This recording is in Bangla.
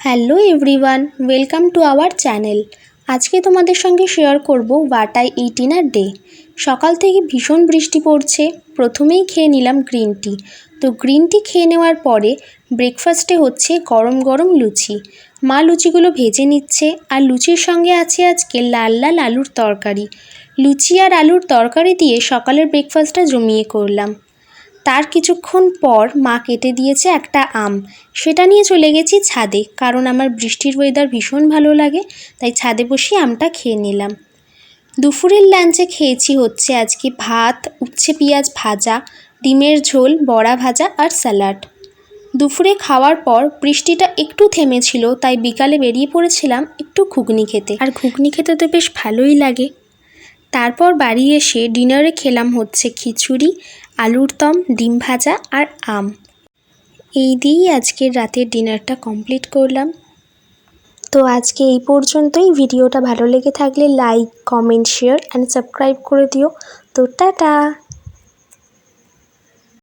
Hello everyone, welcome to our channel. আজকে তোমাদের সঙ্গে শেয়ার করব what I it in a day. সকাল থেকে ভীষণ বৃষ্টি পড়ছে। প্রথমেই খেয়ে নিলাম গ্রিন টি। তো গ্রিন টি খেয়ে নেওয়ার পরে ব্রেকফাস্টে হচ্ছে গরম গরম লুচি। মা লুচিগুলো ভেজে নিচ্ছে, আর লুচির সঙ্গে আছে আজকে লাল লাল আলুর তরকারি। লুচি আর আলুর তরকারি দিয়ে সকালের ব্রেকফাস্টটা জমিয়ে করলাম। তার কিছুক্ষণ পর মা কেটে দিয়েছে একটা আম, সেটা নিয়ে চলে গেছি ছাদে, কারণ আমার বৃষ্টির ওয়েদার ভীষণ ভালো লাগে, তাই ছাদে বসে আমটা খেয়ে নিলাম। দুপুরের লাঞ্চে খেয়েছি হচ্ছে আজকে ভাত, উচ্ছে পেঁয়াজ ভাজা, ডিমের ঝোল, বড়া ভাজা আর স্যালাড। দুপুরে খাওয়ার পর বৃষ্টিটা একটু থেমেছিল, তাই বিকালে বেরিয়ে পড়েছিলাম একটু ঘুগনি খেতে, আর ঘুগনি খেতে তো বেশ ভালোই লাগে। তারপর বাড়ি এসে ডিনারে খেলাম হচ্ছে খিচুড়ি, আলুর দম, ডিম ভাজা আর আম। এই দিয়েই আজকের রাতের ডিনারটা কমপ্লিট করলাম। তো আজকে এই পর্যন্তই। ভিডিওটা ভালো লেগে থাকলে like, comment, share and subscribe করে দিও। তো টাটা।